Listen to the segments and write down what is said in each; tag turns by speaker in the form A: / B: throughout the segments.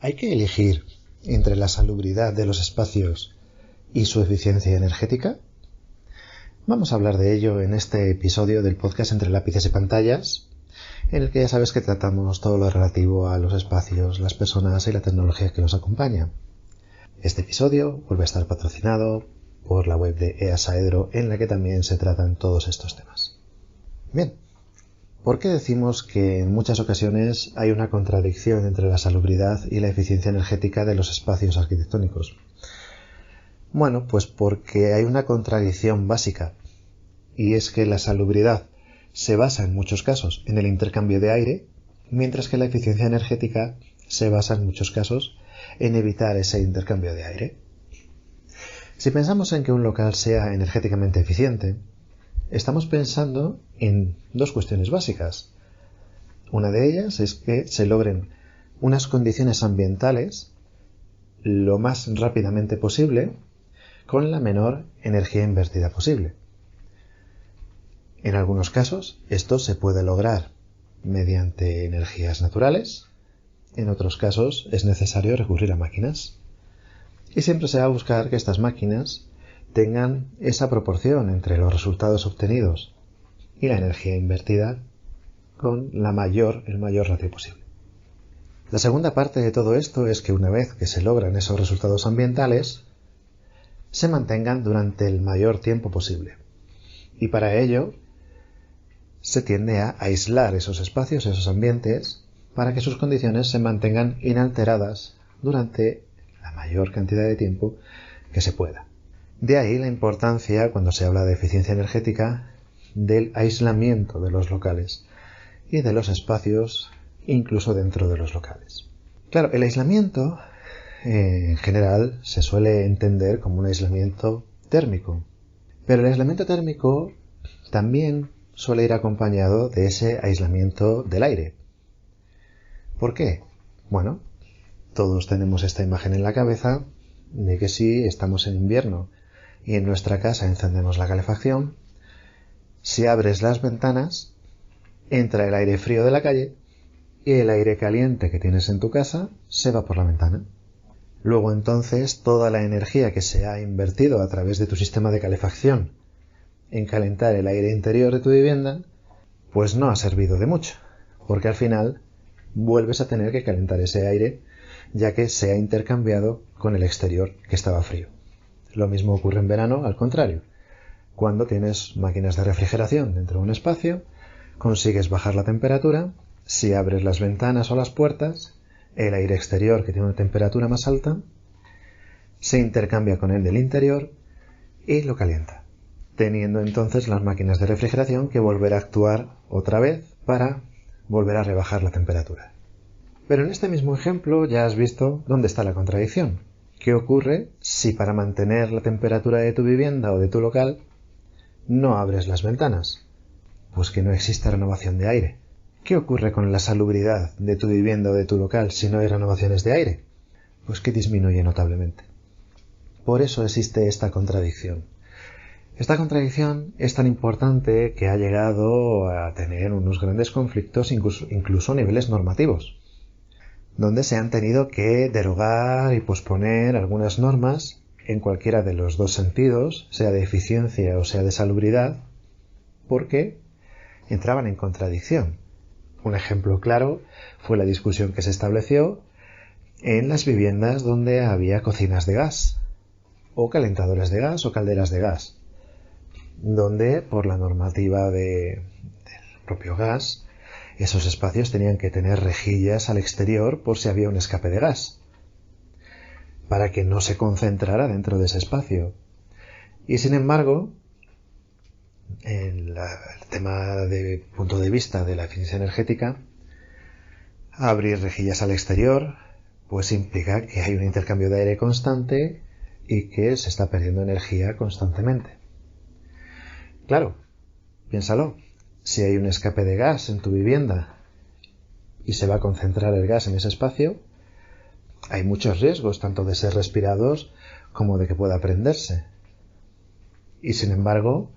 A: ¿Hay que elegir entre la salubridad de los espacios y su eficiencia energética? Vamos a hablar de ello en este episodio del podcast Entre lápices y pantallas, en el que ya sabes que tratamos todo lo relativo a los espacios, las personas y la tecnología que los acompaña. Este episodio vuelve a estar patrocinado por la web de EASaedro, en la que también se tratan todos estos temas. Bien, ¿por qué decimos que en muchas ocasiones hay una contradicción entre la salubridad y la eficiencia energética de los espacios arquitectónicos? Bueno, pues porque hay una contradicción básica, y es que la salubridad se basa en muchos casos en el intercambio de aire, mientras que la eficiencia energética se basa en muchos casos en evitar ese intercambio de aire. Si pensamos en que un local sea energéticamente eficiente, estamos pensando en dos cuestiones básicas. Una de ellas es que se logren unas condiciones ambientales lo más rápidamente posible con la menor energía invertida posible. En algunos casos, esto se puede lograr mediante energías naturales, en otros casos es necesario recurrir a máquinas. Y siempre se va a buscar que estas máquinas tengan esa proporción entre los resultados obtenidos y la energía invertida con el mayor ratio posible. La segunda parte de todo esto es que una vez que se logran esos resultados ambientales, se mantengan durante el mayor tiempo posible. Y para ello se tiende a aislar esos espacios, esos ambientes, para que sus condiciones se mantengan inalteradas durante la mayor cantidad de tiempo que se pueda. De ahí la importancia, cuando se habla de eficiencia energética, del aislamiento de los locales y de los espacios, incluso dentro de los locales. Claro, el aislamiento en general se suele entender como un aislamiento térmico, pero el aislamiento térmico también suele ir acompañado de ese aislamiento del aire. ¿Por qué? Bueno, todos tenemos esta imagen en la cabeza de que si estamos en invierno y en nuestra casa encendemos la calefacción, si abres las ventanas, entra el aire frío de la calle y el aire caliente que tienes en tu casa se va por la ventana. Luego entonces toda la energía que se ha invertido a través de tu sistema de calefacción en calentar el aire interior de tu vivienda, pues no ha servido de mucho, porque al final vuelves a tener que calentar ese aire ya que se ha intercambiado con el exterior que estaba frío. Lo mismo ocurre en verano, al contrario. Cuando tienes máquinas de refrigeración dentro de un espacio, consigues bajar la temperatura. Si abres las ventanas o las puertas, el aire exterior, que tiene una temperatura más alta, se intercambia con el del interior y lo calienta, teniendo entonces las máquinas de refrigeración que volver a actuar otra vez para volver a rebajar la temperatura. Pero en este mismo ejemplo ya has visto dónde está la contradicción. ¿Qué ocurre si para mantener la temperatura de tu vivienda o de tu local no abres las ventanas? Pues que no existe renovación de aire. ¿Qué ocurre con la salubridad de tu vivienda o de tu local si no hay renovaciones de aire? Pues que disminuye notablemente. Por eso existe esta contradicción. Esta contradicción es tan importante que ha llegado a tener unos grandes conflictos incluso a niveles normativos, donde se han tenido que derogar y posponer algunas normas en cualquiera de los dos sentidos, sea de eficiencia o sea de salubridad, porque entraban en contradicción. Un ejemplo claro fue la discusión que se estableció en las viviendas donde había cocinas de gas, o calentadores de gas o calderas de gas, donde por la normativa del propio gas, esos espacios tenían que tener rejillas al exterior por si había un escape de gas, para que no se concentrara dentro de ese espacio. Y sin embargo, en el tema de punto de vista de la eficiencia energética, abrir rejillas al exterior pues implica que hay un intercambio de aire constante y que se está perdiendo energía constantemente. Claro, piénsalo, si hay un escape de gas en tu vivienda y se va a concentrar el gas en ese espacio, hay muchos riesgos tanto de ser respirados como de que pueda prenderse. Y sin embargo,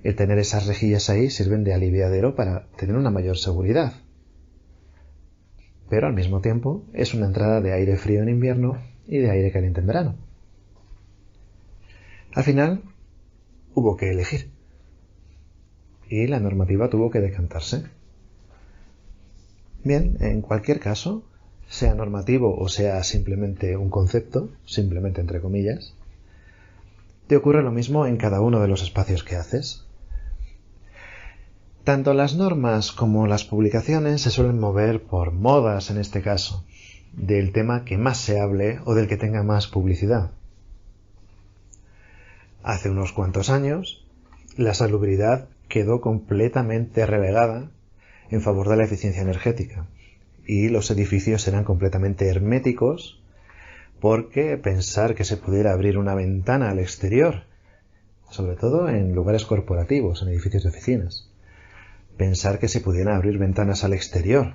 A: el tener esas rejillas ahí sirven de aliviadero para tener una mayor seguridad. pero al mismo tiempo es una entrada de aire frío en invierno y de aire caliente en verano. Al final hubo que elegir y la normativa tuvo que decantarse. Bien, en cualquier caso, sea normativo o sea simplemente un concepto, simplemente entre comillas, te ocurre lo mismo en cada uno de los espacios que haces. Tanto las normas como las publicaciones se suelen mover por modas, en este caso, del tema que más se hable o del que tenga más publicidad. Hace unos cuantos años, la salubridad quedó completamente relegada en favor de la eficiencia energética y los edificios eran completamente herméticos porque pensar que se pudiera abrir una ventana al exterior, sobre todo en lugares corporativos, en edificios de oficinas, pensar que se pudieran abrir ventanas al exterior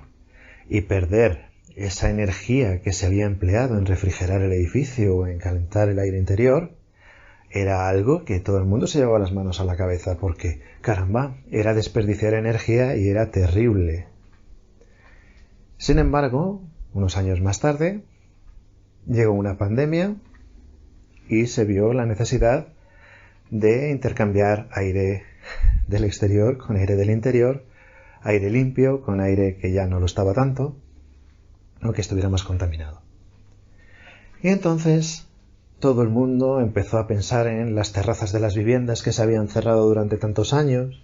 A: y perder esa energía que se había empleado en refrigerar el edificio o en calentar el aire interior, era algo que todo el mundo se llevaba las manos a la cabeza porque, caramba, era desperdiciar energía y era terrible. Sin embargo, unos años más tarde, llegó una pandemia y se vio la necesidad de intercambiar aire del exterior con aire del interior, aire limpio con aire que ya no lo estaba tanto, o que estuviera más contaminado. Y entonces todo el mundo empezó a pensar en las terrazas de las viviendas que se habían cerrado durante tantos años.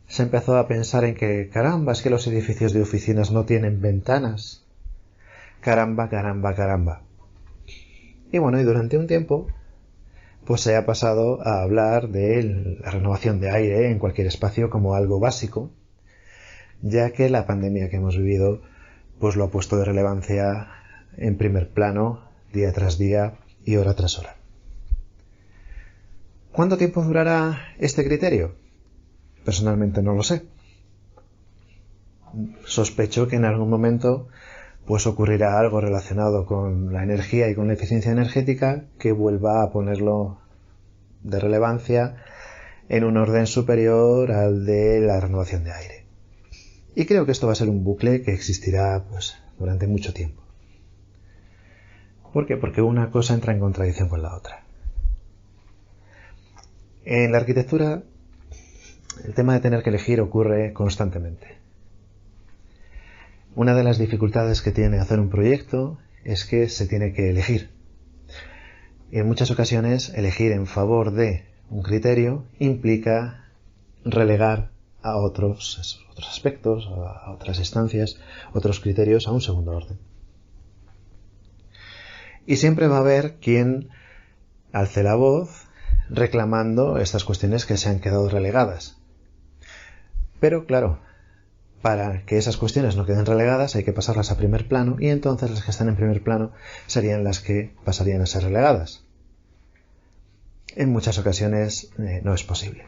A: Se empezó a pensar en que, caramba, es que los edificios de oficinas no tienen ventanas. Caramba. Y bueno, y durante un tiempo, pues se ha pasado a hablar de la renovación de aire en cualquier espacio como algo básico, ya que la pandemia que hemos vivido, pues lo ha puesto de relevancia en primer plano, día tras día y hora tras hora. ¿Cuánto tiempo durará este criterio? Personalmente no lo sé. Sospecho que en algún momento pues ocurrirá algo relacionado con la energía y con la eficiencia energética que vuelva a ponerlo de relevancia en un orden superior al de la renovación de aire. Y creo que esto va a ser un bucle que existirá pues durante mucho tiempo. ¿Por qué? Porque una cosa entra en contradicción con la otra. En la arquitectura, el tema de tener que elegir ocurre constantemente. Una de las dificultades que tiene hacer un proyecto es que se tiene que elegir. Y en muchas ocasiones, elegir en favor de un criterio implica relegar a otros aspectos, a otras instancias, otros criterios a un segundo orden. Y siempre va a haber quien alce la voz reclamando estas cuestiones que se han quedado relegadas. Pero claro, para que esas cuestiones no queden relegadas hay que pasarlas a primer plano y entonces las que están en primer plano serían las que pasarían a ser relegadas. En muchas ocasiones no es posible.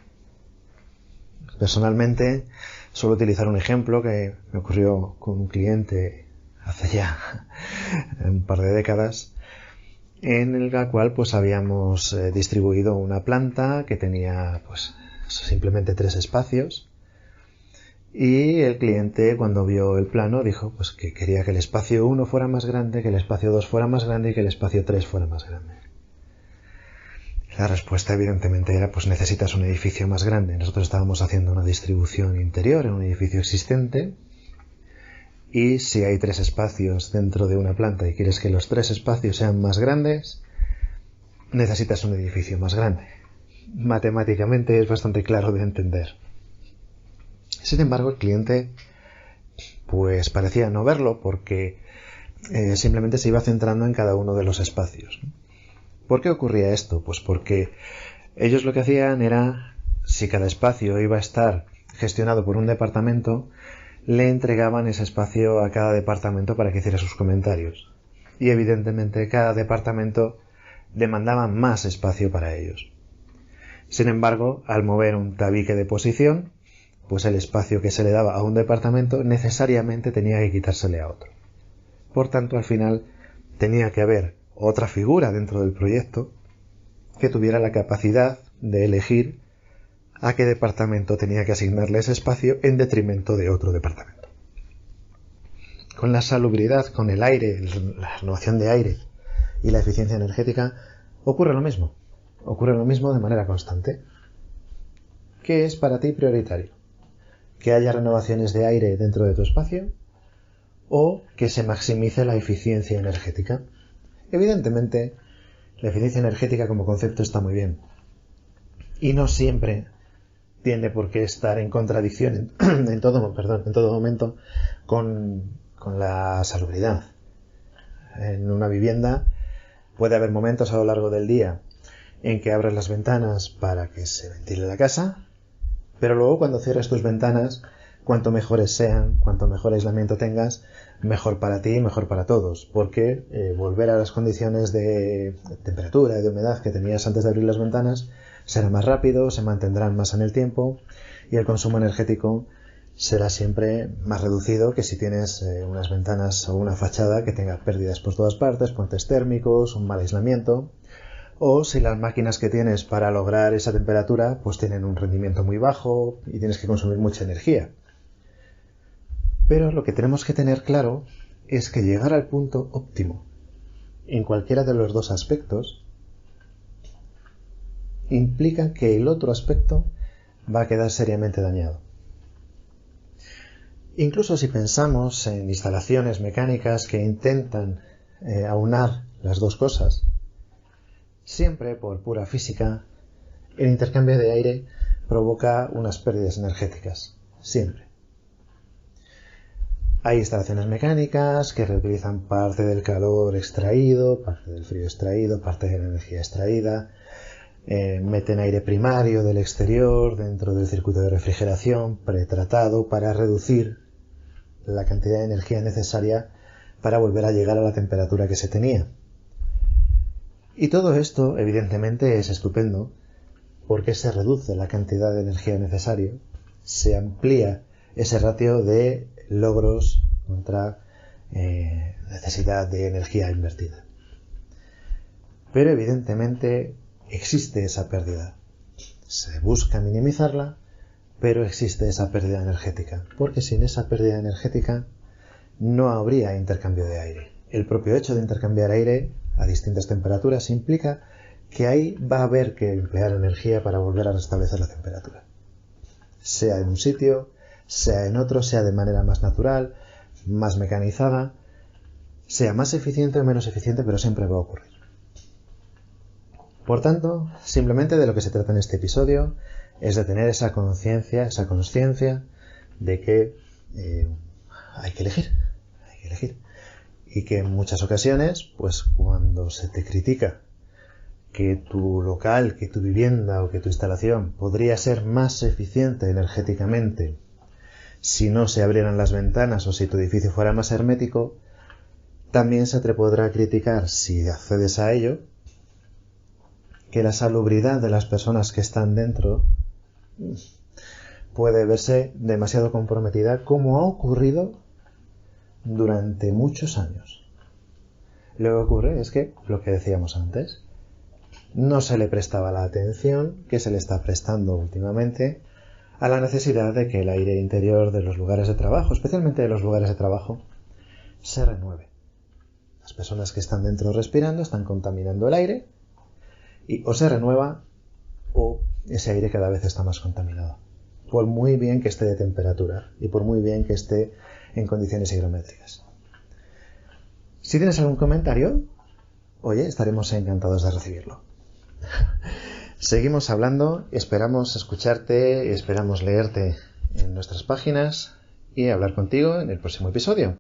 A: Personalmente suelo utilizar un ejemplo que me ocurrió con un cliente hace ya un par de décadas, en el cual pues habíamos distribuido una planta que tenía pues simplemente 3 espacios y el cliente cuando vio el plano dijo pues que quería que el espacio 1 fuera más grande, que el espacio 2 fuera más grande y que el espacio 3 fuera más grande. La respuesta evidentemente era pues necesitas un edificio más grande. Nosotros estábamos haciendo una distribución interior en un edificio existente y si hay 3 espacios dentro de una planta y quieres que los 3 espacios sean más grandes, necesitas un edificio más grande. Matemáticamente es bastante claro de entender. Sin embargo, el cliente pues parecía no verlo porque simplemente se iba centrando en cada uno de los espacios. ¿Por qué ocurría esto? Pues porque ellos lo que hacían era, si cada espacio iba a estar gestionado por un departamento, le entregaban ese espacio a cada departamento para que hiciera sus comentarios. Y evidentemente cada departamento demandaba más espacio para ellos. Sin embargo, al mover un tabique de posición, pues el espacio que se le daba a un departamento necesariamente tenía que quitársele a otro. Por tanto, al final tenía que haber otra figura dentro del proyecto que tuviera la capacidad de elegir a qué departamento tenía que asignarle ese espacio en detrimento de otro departamento. con la salubridad, con el aire, la renovación de aire y la eficiencia energética, ocurre lo mismo. Ocurre lo mismo de manera constante. ¿Qué es para ti prioritario? ¿Que haya renovaciones de aire dentro de tu espacio o que se maximice la eficiencia energética? Evidentemente, la eficiencia energética como concepto está muy bien y no siempre tiene por qué estar en contradicción en todo momento con la salubridad. En una vivienda puede haber momentos a lo largo del día en que abras las ventanas para que se ventile la casa, pero luego cuando cierres tus ventanas, cuanto mejores sean, cuanto mejor aislamiento tengas, mejor para ti y mejor para todos, porque volver a las condiciones de temperatura y de humedad que tenías antes de abrir las ventanas será más rápido, se mantendrán más en el tiempo y el consumo energético será siempre más reducido que si tienes unas ventanas o una fachada que tenga pérdidas por todas partes, puentes térmicos, un mal aislamiento, o si las máquinas que tienes para lograr esa temperatura pues tienen un rendimiento muy bajo y tienes que consumir mucha energía. Pero lo que tenemos que tener claro es que llegar al punto óptimo en cualquiera de los dos aspectos implica que el otro aspecto va a quedar seriamente dañado. Incluso si pensamos en instalaciones mecánicas que intentan aunar las dos cosas, siempre por pura física, el intercambio de aire provoca unas pérdidas energéticas. Siempre. Hay instalaciones mecánicas que reutilizan parte del calor extraído, parte del frío extraído, parte de la energía extraída, meten aire primario del exterior dentro del circuito de refrigeración pretratado para reducir la cantidad de energía necesaria para volver a llegar a la temperatura que se tenía. Y todo esto, evidentemente, es estupendo porque se reduce la cantidad de energía necesaria, se amplía ese ratio de logros contra necesidad de energía invertida. Pero evidentemente existe esa pérdida. Se busca minimizarla, pero existe esa pérdida energética, porque sin esa pérdida energética no habría intercambio de aire. El propio hecho de intercambiar aire a distintas temperaturas implica que ahí va a haber que emplear energía para volver a restablecer la temperatura. Sea en un sitio, sea en otro, sea de manera más natural, más mecanizada, sea más eficiente o menos eficiente, pero siempre va a ocurrir. Por tanto, simplemente de lo que se trata en este episodio es de tener esa conciencia de que hay que elegir. Y que en muchas ocasiones, pues cuando se te critica que tu local, que tu vivienda o que tu instalación podría ser más eficiente energéticamente si no se abrieran las ventanas o si tu edificio fuera más hermético, también se te podrá criticar, si accedes a ello, que la salubridad de las personas que están dentro puede verse demasiado comprometida, como ha ocurrido durante muchos años. Lo que ocurre es que, lo que decíamos antes, no se le prestaba la atención que se le está prestando últimamente a la necesidad de que el aire interior de los lugares de trabajo, especialmente de los lugares de trabajo, se renueve. Las personas que están dentro respirando están contaminando el aire y o se renueva o ese aire cada vez está más contaminado, por muy bien que esté de temperatura y por muy bien que esté en condiciones higrométricas. Si tienes algún comentario, oye, estaremos encantados de recibirlo. Seguimos hablando, esperamos escucharte, esperamos leerte en nuestras páginas y hablar contigo en el próximo episodio.